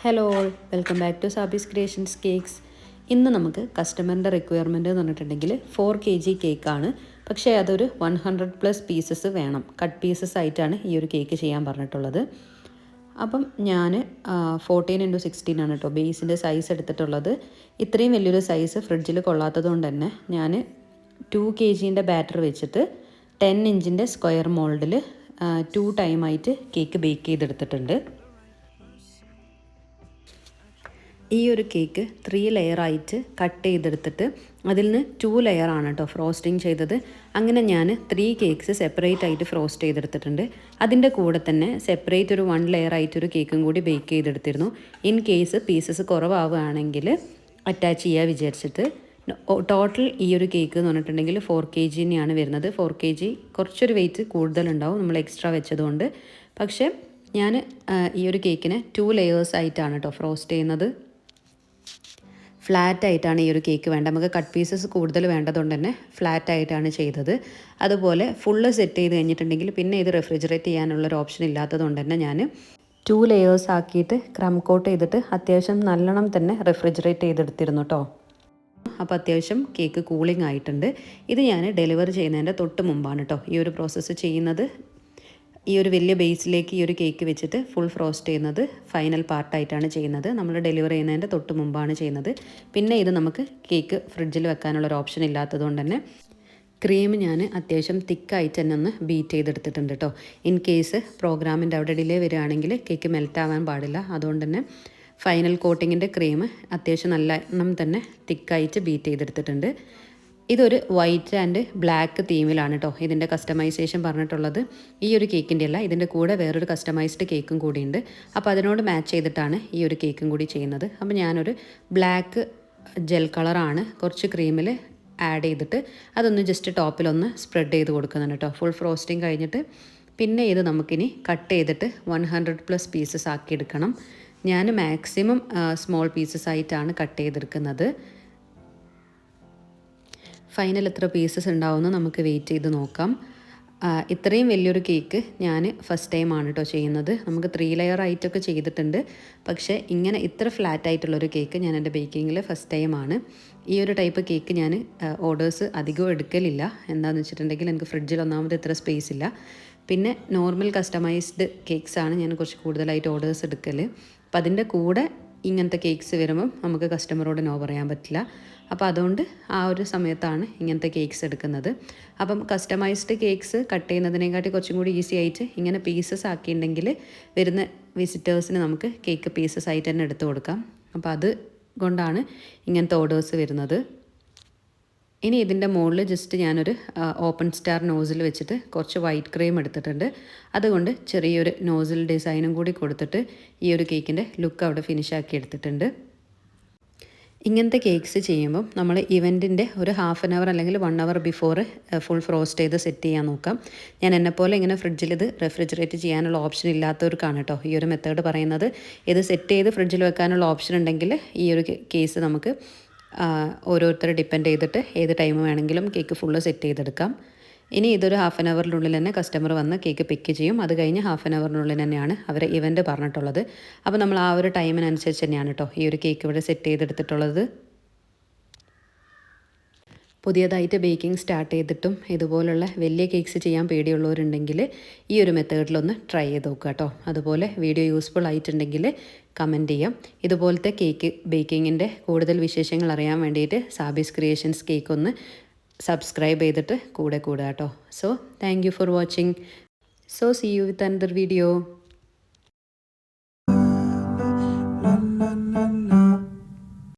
Hello all, welcome back to Sabi's creations cakes. ഇന്ന് നമുക്ക് കസ്റ്റമറിൻ്റെ requirement എന്ന് പറഞ്ഞിട്ടുണ്ടെങ്കിൽ 4 kg കേക്കാണ്. പക്ഷേ അതൊരു 100+ പീസസ് വേണം. കട്ട് പീസസ് ആയിട്ടാണ് ഈ ഒരു കേക്ക് ചെയ്യാൻ പറഞ്ഞിട്ടുള്ളത്. അപ്പം ഞാൻ 14x16 ആണ് കേട്ടോ ബേസിൻ്റെ സൈസ് എടുത്തിട്ടുള്ളത്. ഇത്രയും വലിയൊരു സൈസ് ഫ്രിഡ്ജിൽ കൊള്ളാത്തത് കൊണ്ട് തന്നെ ഞാൻ 2 kg ബാറ്റർ വെച്ചിട്ട് 10 ഇഞ്ചിൻ്റെ സ്ക്വയർ മോൾഡിൽ 2 ടൈമായിട്ട് കേക്ക് ബേക്ക് ചെയ്തെടുത്തിട്ടുണ്ട്. ഈ ഒരു കേക്ക് 3 ലെയറായിട്ട് കട്ട് ചെയ്തെടുത്തിട്ട് അതിൽ നിന്ന് 2 ലെയറാണ് കേട്ടോ ഫ്രോസ്റ്റിംഗ് ചെയ്തത്. അങ്ങനെ ഞാൻ 3 കേക്ക്സ് സെപ്പറേറ്റ് ആയിട്ട് ഫ്രോസ്റ്റ് ചെയ്തെടുത്തിട്ടുണ്ട്. അതിൻ്റെ കൂടെ തന്നെ സെപ്പറേറ്റ് ഒരു 1 ലെയറായിട്ടൊരു കേക്കും കൂടി ബേക്ക് ചെയ്തെടുത്തിരുന്നു. ഇൻ കേസ് പീസസ് കുറവാവുകയാണെങ്കിൽ അറ്റാച്ച് ചെയ്യുക വിചാരിച്ചിട്ട്. ടോട്ടൽ ഈ ഒരു കേക്ക് എന്ന് പറഞ്ഞിട്ടുണ്ടെങ്കിൽ 4 kg തന്നെയാണ് വരുന്നത്. 4 kg കുറച്ചൊരു വെയിറ്റ് കൂടുതലുണ്ടാവും നമ്മൾ എക്സ്ട്രാ വെച്ചതുകൊണ്ട്. പക്ഷേ ഞാൻ ഈ ഒരു കേക്കിനെ 2 ലെയേഴ്സ് ആയിട്ടാണ് കേട്ടോ ഫ്രോസ്റ്റ് ചെയ്യുന്നത്. ഫ്ലാറ്റ് ആയിട്ടാണ് ഈ ഒരു കേക്ക് വേണ്ടത്. നമുക്ക് കട്ട് പീസസ് കൂടുതൽ വേണ്ടതുകൊണ്ട് തന്നെ ഫ്ലാറ്റ് ആയിട്ടാണ് ചെയ്തത്. അതുപോലെ ഫുള്ള് സെറ്റ് ചെയ്ത് കഴിഞ്ഞിട്ടുണ്ടെങ്കിൽ പിന്നെ ഇത് റെഫ്രിജറേറ്റ് ചെയ്യാനുള്ളൊരു ഓപ്ഷൻ ഇല്ലാത്തതുകൊണ്ട് തന്നെ ഞാൻ 2 ലെയേഴ്സ് ആക്കിയിട്ട് ക്രം കോട്ട് ചെയ്തിട്ട് അത്യാവശ്യം നല്ലോണം തന്നെ റെഫ്രിജറേറ്റ് ചെയ്തെടുത്തിരുന്നു കേട്ടോ. അപ്പോൾ അത്യാവശ്യം കേക്ക് കൂളിംഗ് ആയിട്ടുണ്ട്. ഇത് ഞാൻ ഡെലിവറി ചെയ്യുന്നതിൻ്റെ തൊട്ട് മുമ്പാണ് കേട്ടോ ഈ ഒരു പ്രോസസ്സ് ചെയ്യുന്നത്. ഈ ഒരു വലിയ ബേസിലേക്ക് ഈ ഒരു കേക്ക് വെച്ചിട്ട് ഫുൾ ഫ്രോസ്റ്റ് ചെയ്യുന്നത് ഫൈനൽ പാർട്ടായിട്ടാണ് ചെയ്യുന്നത്. നമ്മൾ ഡെലിവറി ചെയ്യുന്നതിൻ്റെ തൊട്ട് മുമ്പാണ് ചെയ്യുന്നത്. പിന്നെ ഇത് നമുക്ക് കേക്ക് ഫ്രിഡ്ജിൽ വെക്കാനുള്ളൊരു ഓപ്ഷൻ ഇല്ലാത്തതുകൊണ്ട് തന്നെ ക്രീം ഞാൻ അത്യാവശ്യം തിക്കായിട്ട് തന്നെ ഒന്ന് ബീറ്റ് ചെയ്തെടുത്തിട്ടുണ്ട് കേട്ടോ. ഇൻ കേസ് പ്രോഗ്രാമിൻ്റെ അവിടെ ഡിലേ വരികയാണെങ്കിൽ കേക്ക് മെൽറ്റ് ആവാൻ പാടില്ല. അതുകൊണ്ട് തന്നെ ഫൈനൽ കോട്ടിങ്ങിൻ്റെ ക്രീം അത്യാവശ്യം നല്ല എണ്ണം തന്നെ തിക്കായിട്ട് ബീറ്റ് ചെയ്തെടുത്തിട്ടുണ്ട്. ഇതൊരു വൈറ്റ് ആൻഡ് ബ്ലാക്ക് തീമിലാണ് കേട്ടോ ഇതിൻ്റെ കസ്റ്റമൈസേഷൻ പറഞ്ഞിട്ടുള്ളത്. ഈ ഒരു കേക്കിൻ്റെ അല്ല, ഇതിൻ്റെ കൂടെ വേറൊരു കസ്റ്റമൈസ്ഡ് കേക്കും കൂടിയുണ്ട്. അപ്പോൾ അതിനോട് മാച്ച് ചെയ്തിട്ടാണ് ഈ ഒരു കേക്കും കൂടി ചെയ്യുന്നത്. അപ്പോൾ ഞാനൊരു ബ്ലാക്ക് ജെൽ കളറാണ് കുറച്ച് ക്രീമിൽ ആഡ് ചെയ്തിട്ട് അതൊന്ന് ജസ്റ്റ് ടോപ്പിലൊന്ന് സ്പ്രെഡ് ചെയ്ത് കൊടുക്കുന്നുണ്ട് കേട്ടോ. ഫുൾ ഫ്രോസ്റ്റിംഗ് കഴിഞ്ഞിട്ട് പിന്നെ ഇത് നമുക്കിനി കട്ട് ചെയ്തിട്ട് 100+ പീസസ് ആക്കി എടുക്കണം. ഞാൻ മാക്സിമം സ്മോൾ പീസസ് ആയിട്ടാണ് കട്ട് ചെയ്തെടുക്കുന്നത്. ഫൈനൽ എത്ര പീസസ് ഉണ്ടാവുമെന്ന് നമുക്ക് വെയിറ്റ് ചെയ്ത് നോക്കാം. ഇത്രയും വലിയൊരു കേക്ക് ഞാൻ ഫസ്റ്റ് ടൈമാണ് കേട്ടോ ചെയ്യുന്നത്. നമുക്ക് 3 ലെയർ ആയിട്ടൊക്കെ ചെയ്തിട്ടുണ്ട്. പക്ഷേ ഇങ്ങനെ ഇത്ര ഫ്ലാറ്റ് ആയിട്ടുള്ളൊരു കേക്ക് ഞാൻ എൻ്റെ ബേക്കിങ്ങിൽ ഫസ്റ്റ് ടൈമാണ്. ഈ ഒരു ടൈപ്പ് കേക്ക് ഞാൻ ഓർഡേഴ്സ് അധികം എടുക്കലില്ല. എന്താണെന്ന് വെച്ചിട്ടുണ്ടെങ്കിൽ എനിക്ക് ഫ്രിഡ്ജിൽ ഒന്നാമത് ഇത്ര സ്പേസ് ഇല്ല. പിന്നെ നോർമൽ കസ്റ്റമൈസ്ഡ് കേക്ക്സാണ് ഞാൻ കുറച്ച് കൂടുതലായിട്ട് ഓർഡേഴ്സ് എടുക്കൽ. അപ്പം അതിൻ്റെ കൂടെ ഇങ്ങനത്തെ കേക്ക്സ് വരുമ്പം നമുക്ക് കസ്റ്റമറോട് നോ പറയാൻ പറ്റില്ല. അപ്പോൾ അതുകൊണ്ട് ആ ഒരു സമയത്താണ് ഇങ്ങനത്തെ കേക്ക്സ് എടുക്കുന്നത്. അപ്പം കസ്റ്റമൈസ്ഡ് കേക്ക്സ് കട്ട് ചെയ്യുന്നതിനെക്കാട്ടി കുറച്ചും കൂടി ഈസി ആയിട്ട് ഇങ്ങനെ പീസസ് ആക്കിയിട്ടുണ്ടെങ്കിൽ വരുന്ന വിസിറ്റേഴ്സിന് നമുക്ക് കേക്ക് പീസസ് ആയിട്ട് തന്നെ എടുത്തു കൊടുക്കാം. അപ്പോൾ അത് കൊണ്ടാണ് ഇങ്ങനത്തെ ഓർഡേഴ്സ് വരുന്നത്. ഇനി ഇതിൻ്റെ മുകളിൽ ജസ്റ്റ് ഞാനൊരു ഓപ്പൺ സ്റ്റാർ നോസിൽ വെച്ചിട്ട് കുറച്ച് വൈറ്റ് ക്രീം എടുത്തിട്ടുണ്ട്. അതുകൊണ്ട് ചെറിയൊരു നോസിൽ ഡിസൈനും കൂടി കൊടുത്തിട്ട് ഈ ഒരു കേക്കിൻ്റെ ലുക്ക് അവിടെ ഫിനിഷാക്കി എടുത്തിട്ടുണ്ട്. ഇങ്ങനത്തെ കേക്ക്സ് ചെയ്യുമ്പം നമ്മൾ ഇവൻറ്റിൻ്റെ ഒരു 1/2 hour അല്ലെങ്കിൽ 1 hour ബിഫോർ ഫുൾ ഫ്രോസ്റ്റ് ചെയ്ത് സെറ്റ് ചെയ്യാൻ നോക്കാം. ഞാൻ എന്നെപ്പോലെ ഇങ്ങനെ ഫ്രിഡ്ജിൽ ഇത് റെഫ്രിജറേറ്റ് ചെയ്യാനുള്ള ഓപ്ഷൻ ഇല്ലാത്തവർക്കാണ് കേട്ടോ ഈ ഒരു മെത്തേഡ് പറയുന്നത്. ഇത് സെറ്റ് ചെയ്ത് ഫ്രിഡ്ജിൽ വെക്കാനുള്ള ഓപ്ഷൻ ഉണ്ടെങ്കിൽ ഈ ഒരു കേസ് നമുക്ക് ഓരോരുത്തരെ ഡിപ്പെൻഡ് ചെയ്തിട്ട് ഏത് ടൈം വേണമെങ്കിലും കേക്ക് ഫുള്ള് സെറ്റ് ചെയ്തെടുക്കാം. ഇനി ഇതൊരു 1/2 hourനുള്ളിൽ തന്നെ കസ്റ്റമർ വന്ന് കേക്ക് പിക്ക് ചെയ്യും. അത് കഴിഞ്ഞ് 1/2 hourനുള്ളിൽ തന്നെയാണ് അവർ ഇവൻറ്റ് പറഞ്ഞിട്ടുള്ളത്. അപ്പോൾ നമ്മൾ ആ ഒരു ടൈമിനനുസരിച്ച് തന്നെയാണ് കേട്ടോ ഈ ഒരു കേക്ക് ഇവിടെ സെറ്റ് ചെയ്തെടുത്തിട്ടുള്ളത്. പുതിയതായിട്ട് ബേക്കിംഗ് സ്റ്റാർട്ട് ചെയ്തിട്ടും ഇതുപോലുള്ള വലിയ കേക്ക്സ് ചെയ്യാൻ പേടിയുള്ളവരുണ്ടെങ്കിൽ ഈ ഒരു മെത്തേഡിലൊന്ന് ട്രൈ ചെയ്ത് നോക്കുക കേട്ടോ. അതുപോലെ വീഡിയോ യൂസ്ഫുൾ ആയിട്ടുണ്ടെങ്കിൽ കമൻറ്റ് ചെയ്യാം. ഇതുപോലത്തെ കേക്ക് ബേക്കിങ്ങിൻ്റെ കൂടുതൽ വിശേഷങ്ങൾ അറിയാൻ വേണ്ടിയിട്ട് സാബീസ് ക്രിയേഷൻസ് കേക്ക് ഒന്ന് സബ്സ്ക്രൈബ് ചെയ്തിട്ട് കൂടെ കേട്ടോ. So thank you for watching. So see you with another video.